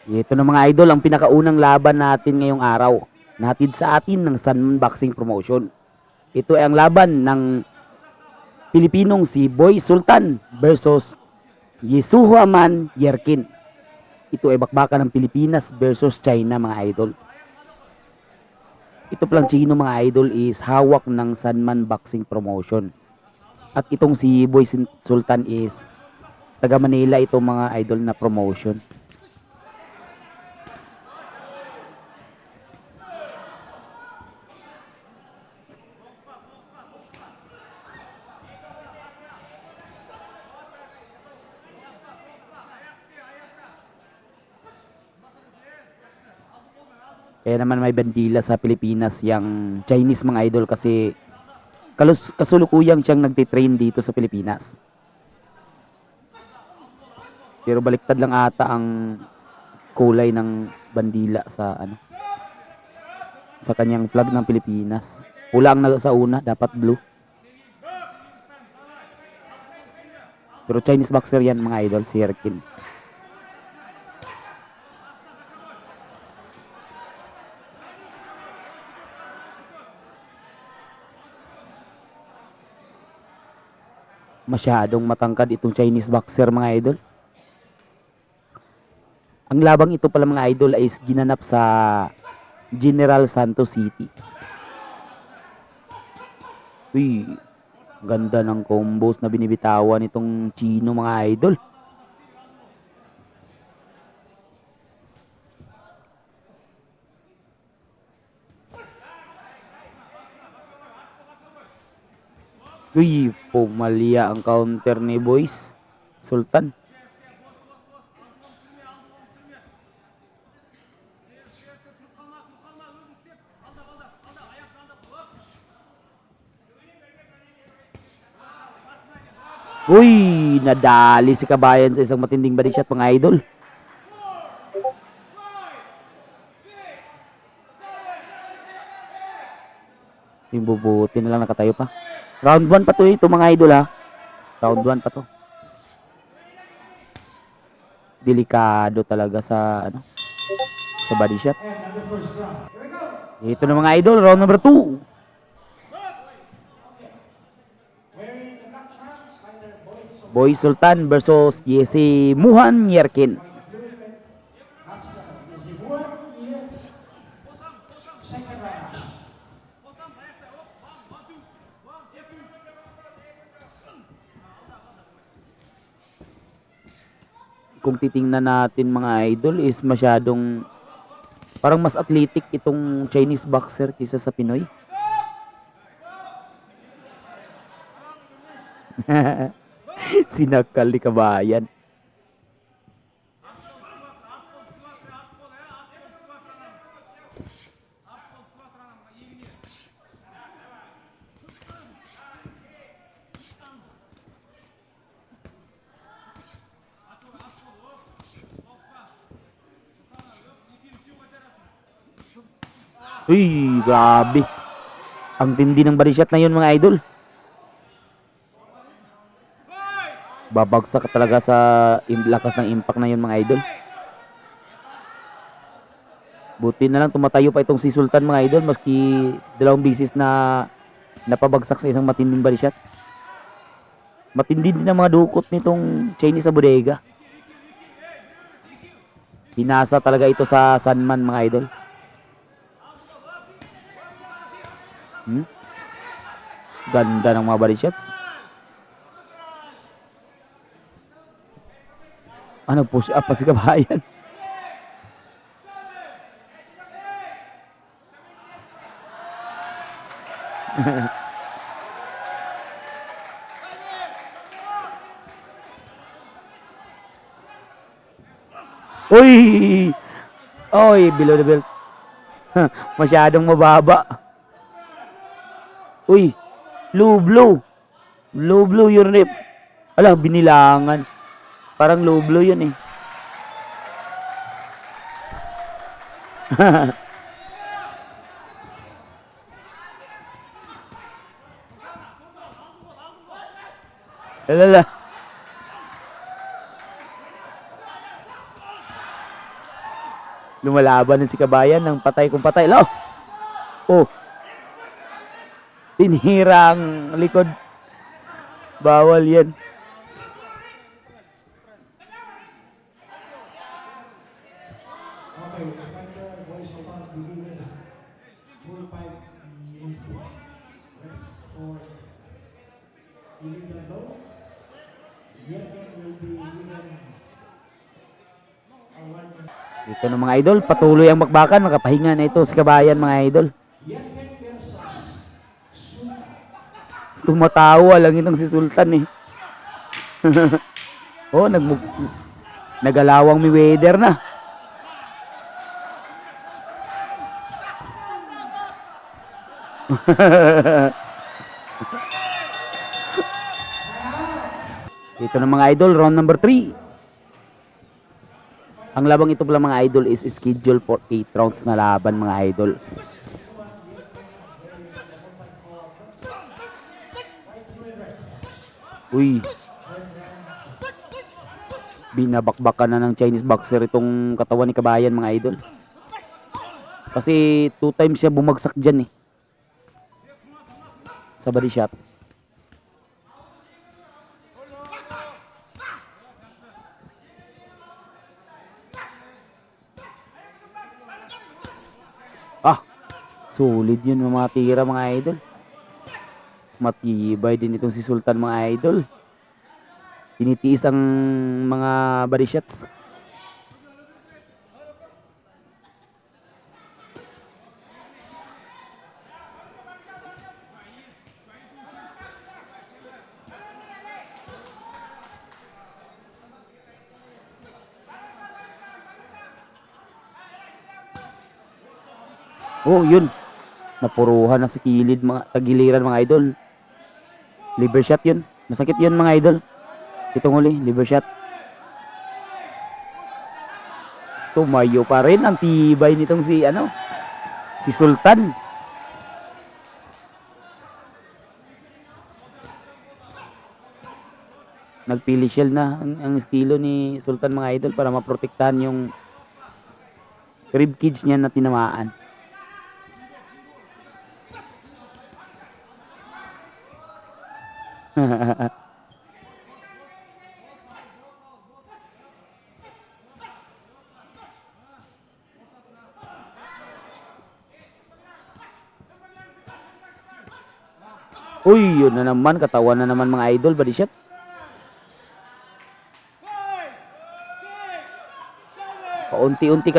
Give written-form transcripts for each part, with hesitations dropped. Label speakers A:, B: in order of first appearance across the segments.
A: Ito na mga idol, ang pinakaunang laban natin ngayong araw. Natid sa atin ng Sunman Boxing Promotion. Ito ay ang laban ng Pilipinong si Boy Sultan versus Yesuhuaman Yerkin. Ito ay bakbakan ng Pilipinas versus China mga idol. Ito palang Chino mga idol is hawak ng Sunman Boxing Promotion. At itong si Boy Sultan is taga Manila itong mga idol na promotion. Kaya naman may bandila sa Pilipinas yung Chinese mga idol kasi kasulukuyang siyang nagtitrain dito sa Pilipinas. Pero baliktad lang ata ang kulay ng bandila sa kanyang flag ng Pilipinas. Pula ang sa una, dapat blue. Pero Chinese boxer yan mga idol, si Yerkin. Masyadong matangkad itong Chinese boxer mga idol. Ang labang ito pala mga idol ay ginanap sa General Santos City. Uy, ganda ng combos na binibitawan nitong Chino mga idol. Uy, pumalya ang counter ni Boys Sultan. Uy, nadali si Kabayan sa isang matinding body shot mga idol. Yung bubuti na lang nakatayo pa. Round 1 pa to ito mga idol ha. Round 1 pa to. Delikado talaga sa sa body shot. Ito na mga idol, round number 2. Boy Sultan versus Yesuhuaman Yerkin. Kung titingnan natin mga idol is masyadong parang mas athletic itong Chinese boxer kaysa sa Pinoy. Sinakal ni Kabayan. Uy, grabe. Ang tindi ng body shot na yun mga idol. Babagsak talaga sa lakas ng impact na yun mga idol. Buti na lang tumatayo pa itong si Sultan mga idol maski dalawang bisis na napabagsak sa isang matinding body shot. Matindi din ang mga dukot nitong Chinese sa bodega. Pinasa talaga ito sa Sunman mga idol. Ganda ng mga body shots. Push up pa si Kabayan. Uy! Oy, below the belt. Masyadong mababa. Uy, low blow. Low blow yung ref. Ala, binilangan. Parang low blow yun eh. Alala. Lumalaban na si Kabayan ng patay kung patay. Lo! Oh! Tinira ang likod. Bawal yan.
B: Okay, the fighter Boy Sultan begin full 5 minutes. Rest for illegal blow. Yet will be given a one.
A: Ito na mga idol, patuloy ang bakbakan. Makapahinga na ito si Kabayan mga idol.
B: Yetmen versus Sultan.
A: Tumatawa lang itong si Sultan eh. Oh, nagalawang Mayweather na. Dito na mga idol, round number 3. Ang labang ito pala mga idol is scheduled for 8 rounds na laban mga idol. Uy. Binabakbakan na ng Chinese boxer itong katawan ni Kabayan mga idol. Kasi 2 times siya bumagsak dyan eh. Sa body shot. Ah, solid yun mga tira mga idol. Matibay din itong si Sultan mga idol. Tinitiis ang mga body shots. Oh, yun. Napuruhan na sa kilid mga tagiliran mga idol. Liver shot yun. Masakit yun mga idol. Itong huli, liver shot. Tumayo pa rin ang tibay nitong si Sultan. Nagpili shell na ang estilo ni Sultan mga idol para maprotektahan yung rib cage niya na tinamaan. Uy, yun na naman. Katawan na naman mga idol. Body shot. Paunti-unti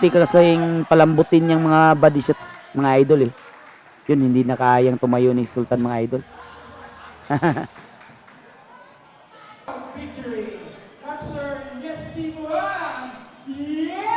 A: kasing palambutin yung mga body shots mga idol eh. Yun, hindi na kayang tumayo ni Sultan mga idol.
B: Victory. Boxer Yes Simuan. Yeah!